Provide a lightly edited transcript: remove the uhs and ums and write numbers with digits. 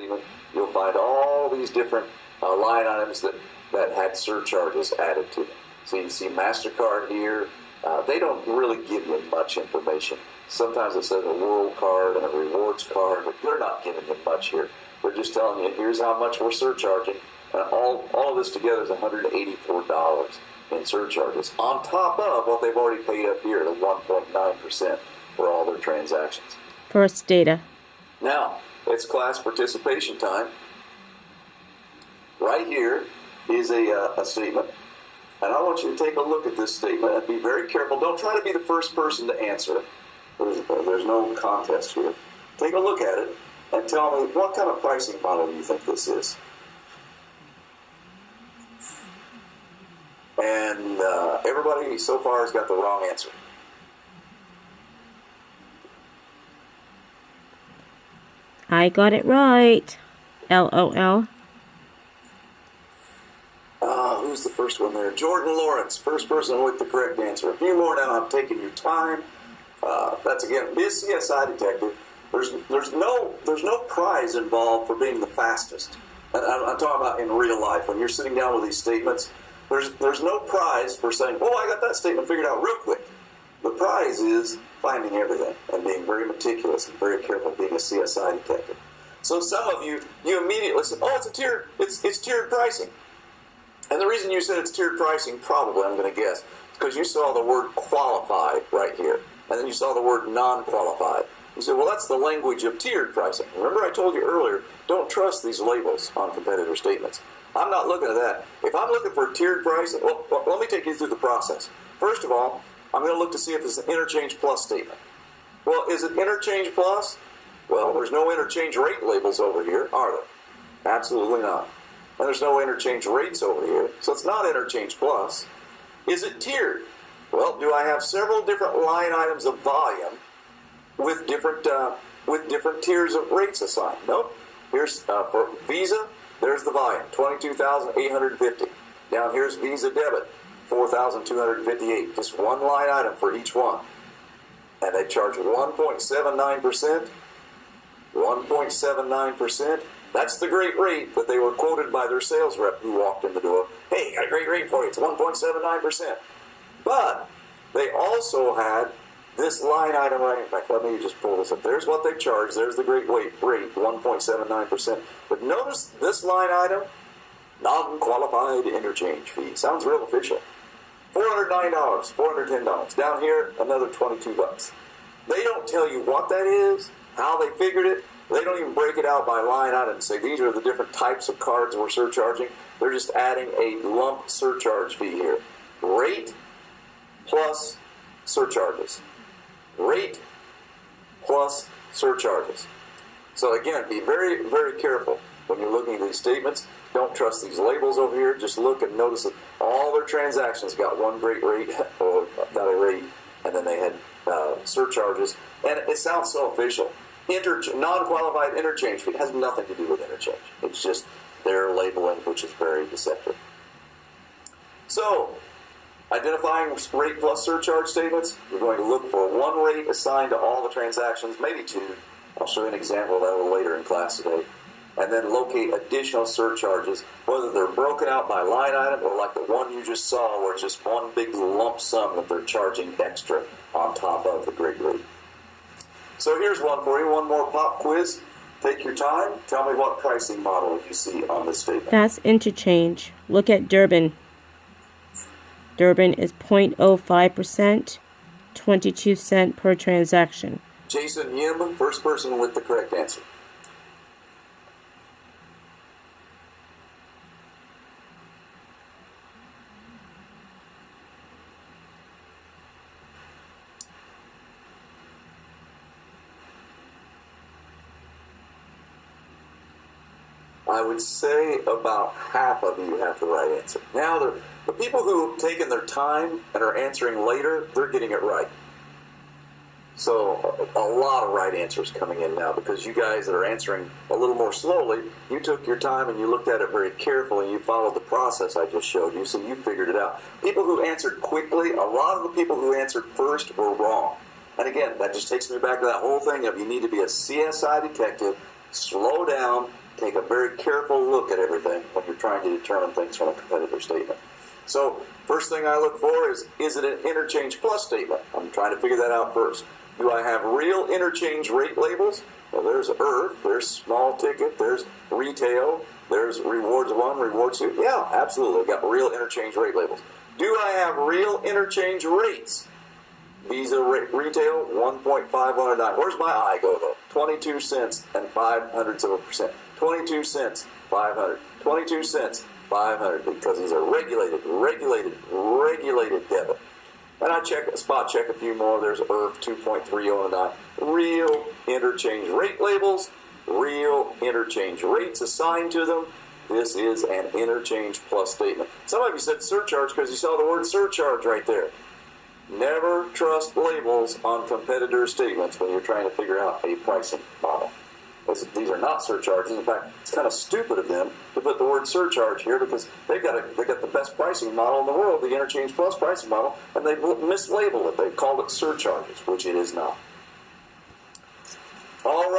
even, you'll find all these different line items that had surcharges added to them. So you can see MasterCard here. They don't really give you much information. Sometimes it says a World card and a rewards card, but they're not giving you much here. They're just telling you, here's how much we're surcharging. And all of this together is $184 in surcharges, on top of what they've already paid up here, the 1.9% for all their transactions. First data. Now, it's class participation time. Right here is a statement. And I want you to take a look at this statement and be very careful. Don't try to be the first person to answer it. There's no contest here. Take a look at it and tell me what kind of pricing model you think this is. And everybody so far has got the wrong answer. I got it right. LOL. Who's the first one there? Jordan Lawrence, first person with the correct answer. A few more now. I'm taking your time. That's again, be a CSI detective. There's no prize involved for being the fastest. And I'm talking about in real life. When you're sitting down with these statements, there's no prize for saying, oh, I got that statement figured out real quick. The prize is finding everything and being very meticulous and very careful, being a CSI detective. So some of you immediately said, oh, it's tiered pricing. And the reason you said it's tiered pricing, probably, I'm going to guess, is because you saw the word qualified right here. And then you saw the word non-qualified. You said, well, that's the language of tiered pricing. Remember I told you earlier, don't trust these labels on competitor statements. I'm not looking at that. If I'm looking for tiered pricing, well, let me take you through the process. First of all, I'm going to look to see if it's an interchange plus statement. Well, is it interchange plus? Well, there's no interchange rate labels over here, are there? Absolutely not. And there's no interchange rates over here, so it's not interchange plus. Is it tiered? Well, do I have several different line items of volume with different tiers of rates assigned? Nope. Here's for Visa, there's the volume, 22,850. Down here's Visa debit, 4,258. Just one line item for each one. And they charge 1.79%. 1.79%. That's the great rate that they were quoted by their sales rep who walked in the door. Hey, got a great rate for you. It's 1.79%. But they also had this line item right. In fact, let me just pull this up. There's what they charge. There's the great rate, 1.79%. But notice this line item, non-qualified interchange fee. Sounds real official. $409, $410. Down here, another $22. They don't tell you what that is, how they figured it. They don't even break it out by line item and say these are the different types of cards we're surcharging. They're just adding a lump surcharge fee here. Rate plus surcharges. Rate plus surcharges. So again, be very, very careful when you're looking at these statements. Don't trust these labels over here. Just look and notice that all their transactions got one great rate, or got a rate, and then they had surcharges. And it sounds so official. Non-qualified interchange fee has nothing to do with interchange. It's just their labeling, which is very deceptive. So, identifying rate plus surcharge statements, you're going to look for one rate assigned to all the transactions, maybe two. I'll show you an example of that a little later in class today. And then locate additional surcharges, whether they're broken out by line item or like the one you just saw where it's just one big lump sum that they're charging extra on top of the great rate. So here's one for you, one more pop quiz. Take your time. Tell me what pricing model you see on this statement. That's interchange. Look at Durbin. Durbin is 0.05%, 22 cents per transaction. Jason Yim, first person with the correct answer. I would say about half of you have the right answer. Now, the people who have taken their time and are answering later, they're getting it right. So a lot of right answers coming in now because you guys that are answering a little more slowly, you took your time and you looked at it very carefully and you followed the process I just showed you, so you figured it out. People who answered quickly, a lot of the people who answered first were wrong. And again, that just takes me back to that whole thing of you need to be a CSI detective, slow down, take a very careful look at everything when you're trying to determine things from a competitor statement. So, first thing I look for is it an interchange plus statement? I'm trying to figure that out first. Do I have real interchange rate labels? Well, there's Earth, there's small ticket, there's retail, there's rewards 1, rewards 2. Yeah, absolutely, got real interchange rate labels. Do I have real interchange rates? Visa retail, 1.519. Where's my I go though? 22 cents and 0.05%. 22 cents, 500. 22 cents, 500, because these are regulated debit. And I spot check a few more. There's Earth 2.309. Real interchange rate labels, real interchange rates assigned to them. This is an interchange plus statement. Some of you said surcharge because you saw the word surcharge right there. Never trust labels on competitor statements when you're trying to figure out a pricing model. These are not surcharges. In fact, it's kind of stupid of them to put the word surcharge here because they got the best pricing model in the world, the interchange plus pricing model, and they mislabeled it. They called it surcharges, which it is not. All right.